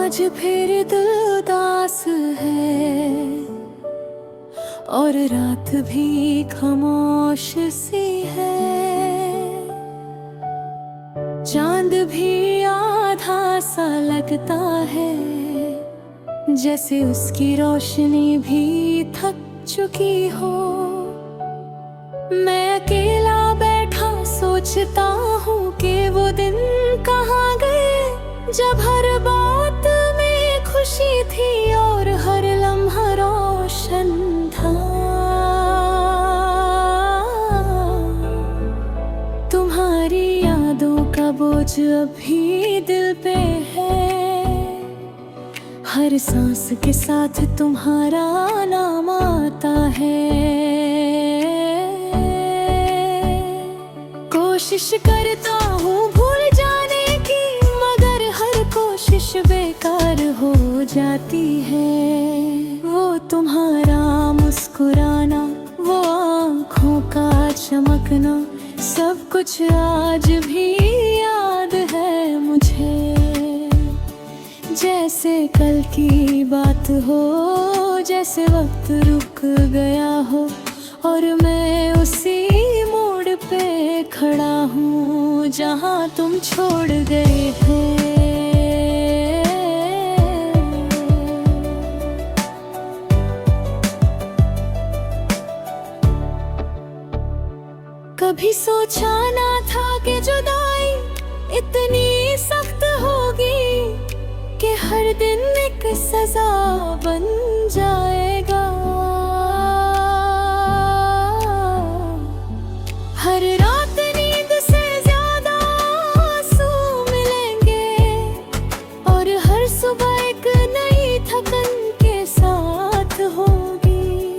आज फिर दिल उदास है और रात भी खामोश सी है। चांद भी आधा सा लगता है, जैसे उसकी रोशनी भी थक चुकी हो। मैं अकेला बैठा सोचता हूँ कि वो दिन कहाँ गए, जब हर बात में खुशी थी और हर लम्हा रोशन था। तुम्हारी यादों का बोझ अभी दिल पे है, हर सांस के साथ तुम्हारा नाम आता है। कोशिश करता हूँ भूल जाने की, मगर हर कोशिश बेकार हो जाती है। वो तुम्हारा मुस्कुराना, वो आँखों का चमकना, सब कुछ आज भी याद है मुझे। जैसे कल की बात हो, जैसे वक्त रुक गया हो और मैं उसी मोड़ पे खड़ा हूँ जहाँ तुम छोड़ गए थे। कभी सोचा ना था कि जुदाई इतनी सख्त होगी, कि हर दिन एक सजा बन जाएगा। हर रात नींद से ज्यादा आंसू मिलेंगे और हर सुबह एक नई थकन के साथ होगी।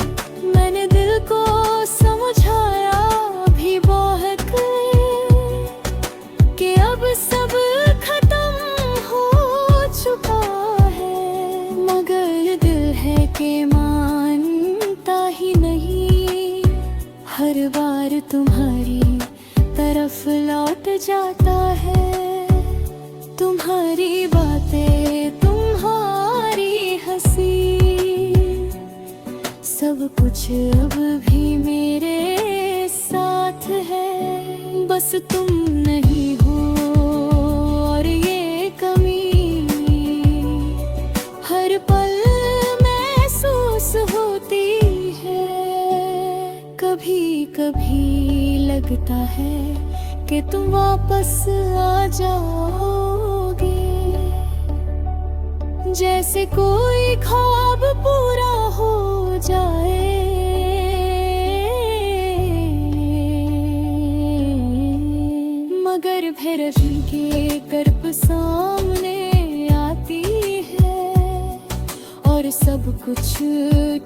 मैंने दिल को समझाया भी बहुत कि अब सब के मानता ही नहीं, हर बार तुम्हारी तरफ लौट जाता है। तुम्हारी बातें, तुम्हारी हंसी, सब कुछ अब भी मेरे साथ है। बस तुम नहीं हो और ये कमी हर पल होती है। कभी कभी लगता है कि तुम वापस आ जाओगे, जैसे कोई ख्वाब पूरा हो जाए। मगर फिर के कर्ब सामने आती है और सब कुछ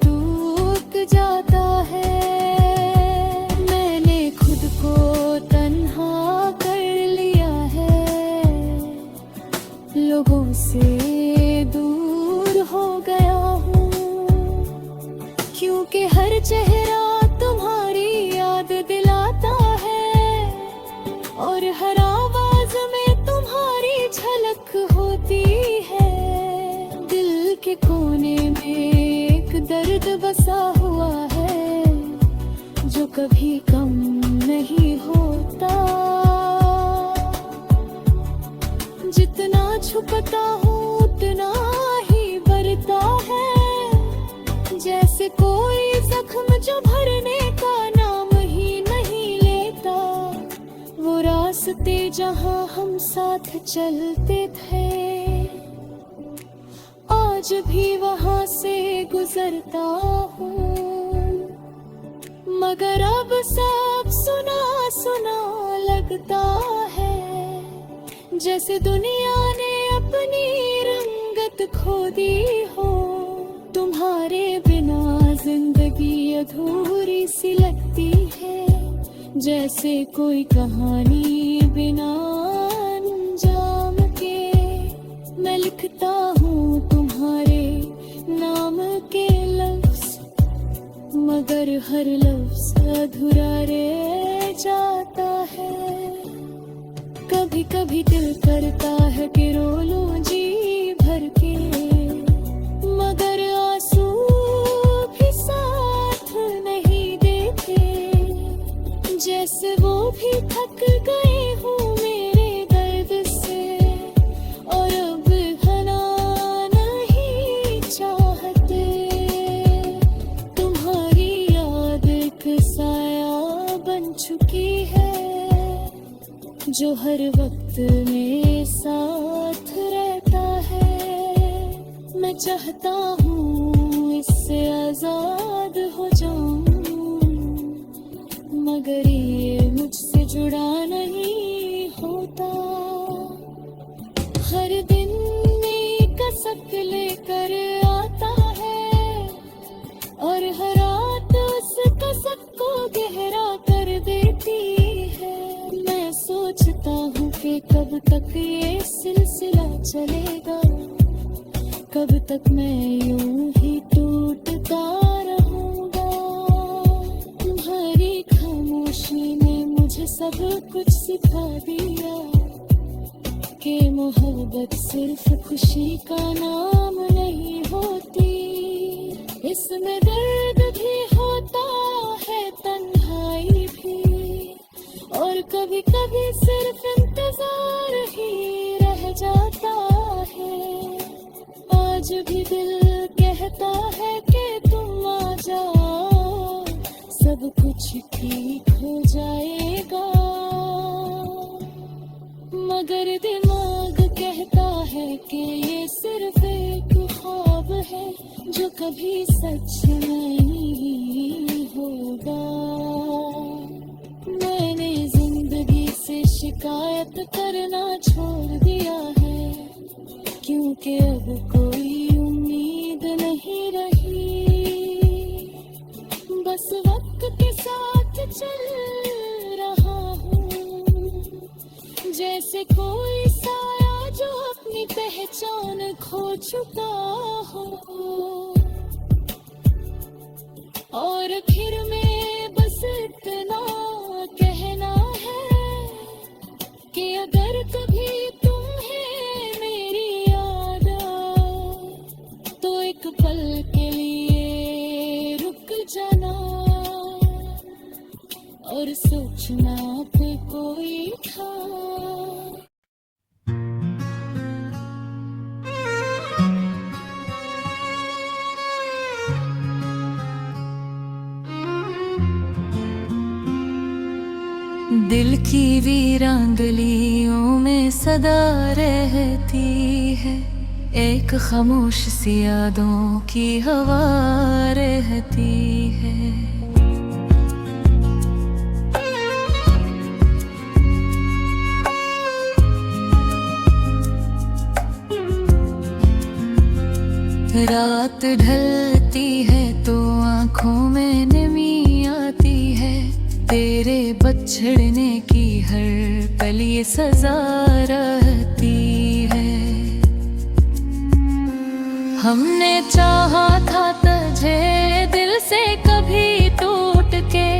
टूट जाता है। मैंने खुद को तन्हा कर लिया है, लोगों से दूर हो गया हूँ, क्योंकि हर चेहरा तुम्हारी याद दिलाता है और हर आवाज में तुम्हारी झलक होती है। दिल के कोने में एक दर्द बसा हुआ है, जो कभी कम नहीं होता। जितना छुपता हूँ उतना ही बढ़ता है, जैसे कोई जख्म जो भरने का नाम ही नहीं लेता। वो रास्ते जहाँ हम साथ चलते थे, आज भी वहाँ से गुजरता हूँ, मगर अब सब सुना सुना लगता है। जैसे दुनिया ने अपनी रंगत खो दी हो, तुम्हारे बिना जिंदगी अधूरी सी लगती है। जैसे कोई कहानी बिना अंजाम के मैं लिखता हूँ तुम्हारे नाम के लफ्ज, मगर हर लफ्ज अधूरा रह जाता है। कभी कभी दिल करता है कि रो लूं जी भर के, थक गई हूँ मेरे दर्द से, और अब भला नहीं चाहते। तुम्हारी याद एक साया बन चुकी है, जो हर वक्त मेरे साथ रहता है। मैं चाहता हूँ इससे आजाद हो जाऊं, मगर ये मुझसे जुड़ा नहीं होता। हर दिन नई कसक लेकर आता है, और हर रात उस कसक को गहरा कर देती है। मैं सोचता हूँ कि कब तक ये सिलसिला चलेगा, कब तक मैं यूं ही टूटता रहूंगा। तुम्हारी खामोशी ने मुझे सब कुछ सिखा दिया, कि मोहब्बत सिर्फ खुशी का नाम नहीं होती। इसमें दर्द भी होता है, तन्हाई भी, और कभी कभी सिर्फ इंतजार ही रह जाता है। आज भी दिल कहता है कि तुम आ जाओ, सब कुछ ठीक हो जाएगा। मगर दिमाग कहता है कि ये सिर्फ एक ख्वाब है, जो कभी सच नहीं होगा। मैंने जिंदगी से शिकायत करना छोड़ दिया है, क्योंकि अब कोई उम्मीद नहीं रही। बस वक्त के साथ चल रहा हूँ, जैसे कोई साया जो अपनी पहचान खो चुका हो। और फिर में बस इतना कहना है कि अगर कभी तुम्हें मेरी याद आए, तो एक पल के लिए रुक जाना, और सोचना पे कोई था। दिल की वीरांगलियों में सदा रहती है, एक खामोश सी यादों की हवा रहती है। रात ढलती है तो आँखों में नमी आती है, तेरे बछड़ने की हर पल ये सजा रहती है। हमने चाहा था तुझे दिल से कभी टूट के,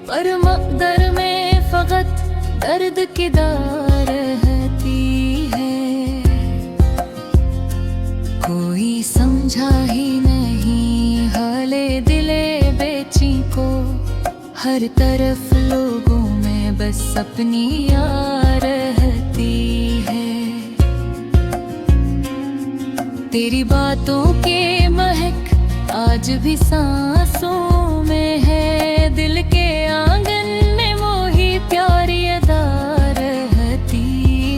पर मकदर में फकत दर्द की दार रहती है। कोई समझा ही नहीं हाले दिले बेची को, हर तरफ लोगों में बस अपनी यार रहती है। तेरी बातों के महक आज भी सांसों में है, दिल के आंगन में वो ही प्यारी अदा रहती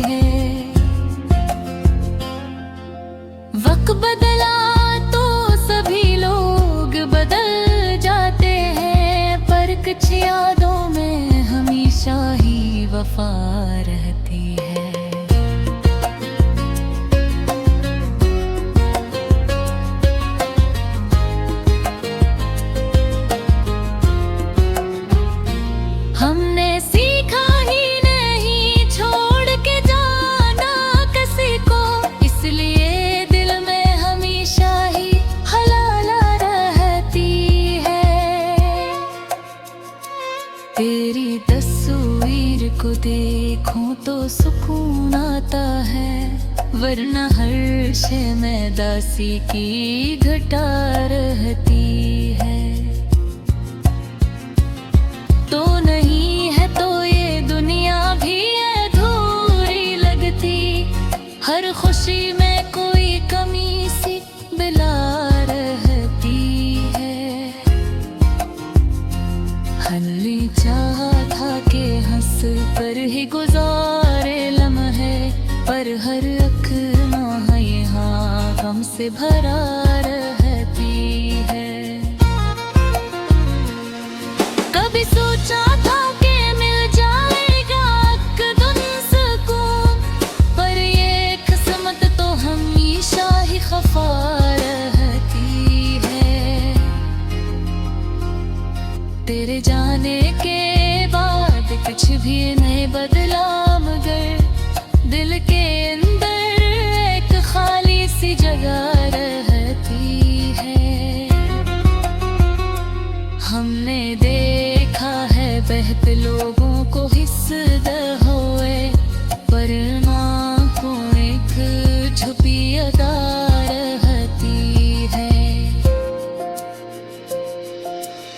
है। वक्त बदला तो सभी लोग बदल जाते हैं, पर कुछ यादों में हमेशा ही वफा रहती है। हमने सीखा ही नहीं छोड़ के जाना किसी को, इसलिए दिल में हमेशा ही हलाला रहती है। तेरी तस्वीर को देखूं तो सुकून आता है, वरना हर शय में दासी की घटा रहती है। तो नहीं है तो ये दुनिया खुशी में कोई कमी सी बिला रहती है। हल्ली चाहा था कि हंस कर ही गुजारे लम्हे, पर हर अखना यहाँ गम से भरा रहती है। कभी सोचा था कि मिल जाएगा अकदम सुकून, पर ये किस्मत तो हमेशा ही खफा रहती है। तेरे जाने के बाद कुछ भी नहीं बदला, मगर दिल के अंदर एक खाली सी जगह रहती है। हमने देखा है बहते लोगों को हिस्सा हुए, पर आँखों एक छुपी अदा रहती है।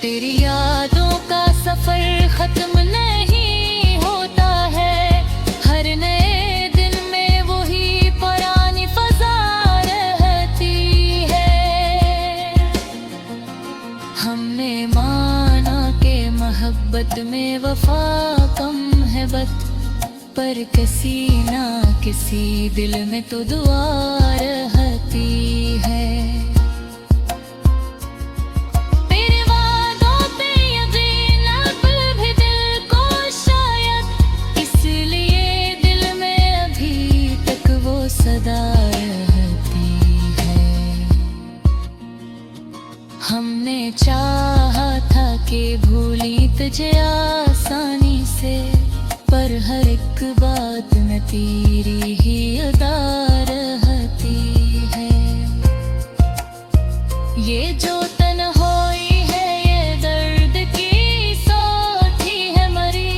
तेरी यादों का सफर खत्म नहीं होता है, हर नए दिन में वही पुरानी फजा रहती है। हमने माना कि मोहब्बत में वफा कम है बत, पर किसी ना किसी दिल में तो दुआ रहती है। हमने चाहा था कि भूली तुझे आसानी से, पर हर एक बात में तेरी ही अदा रहती है। ये जो तन्हाई है ये दर्द की साथी है मरी,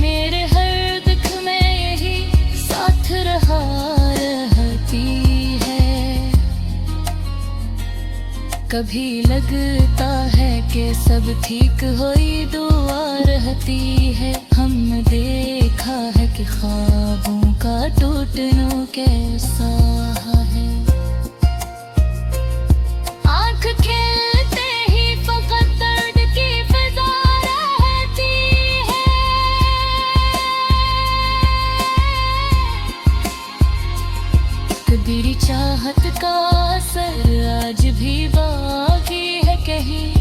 मेरे हर दुख में यही साथ रहा रहती है। कभी लगता है कि सब ठीक होई दुआ रहती है। हमने देखा है कि ख्वाबों का टूटना कैसा है। आँख खिलते ही फकत दर्द की फिजा रहती है। कदरी चाहत का असर आज भी बाकी है कहीं,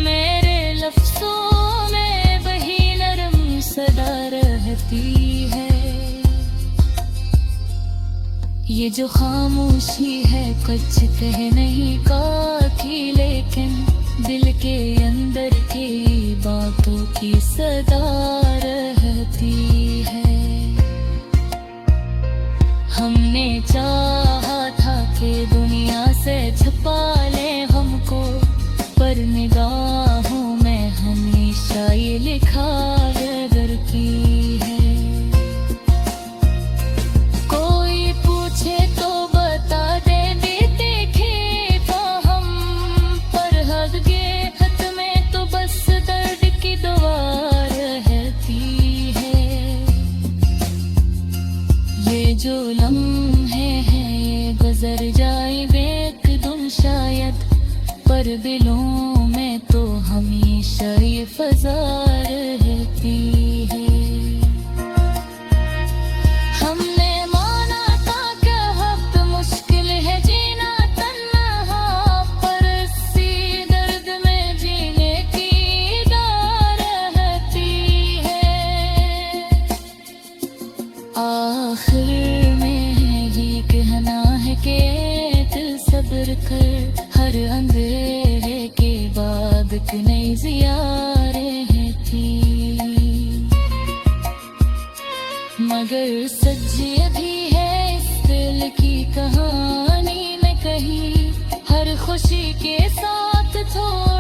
मेरे लफ्ज़ों में वही नरम सदा रहती है। ये जो खामोशी है कुछ कह नहीं काकी, लेकिन दिल के अंदर की बातों की सदा रहती है। हमने चाहा था कि दुनिया से छुपा ले हमको, पर निगाहों में हमेशा ये लिखा करती है। कोई पूछे तो बता दे बीते खेता हम, पर हद के खत में तो बस दर्द की दुआ रहती है। ये जो लम्हे हैं ये गुजर जाएंगे एकदम शायद, पर दिलों में तो हमेशा ये फजा रहती है। हमने माना था कि वक्त मुश्किल है जीना तन्हा, पर इसी दर्द में जीने की दार रहती है। आखिर में ये कहना है कि दिल सब्र कर, हर अंधेरे के बाद एक नई ज़ियारें थी। मगर सच ये भी है इस दिल की कहानी में कहीं, हर खुशी के साथ थोड़ा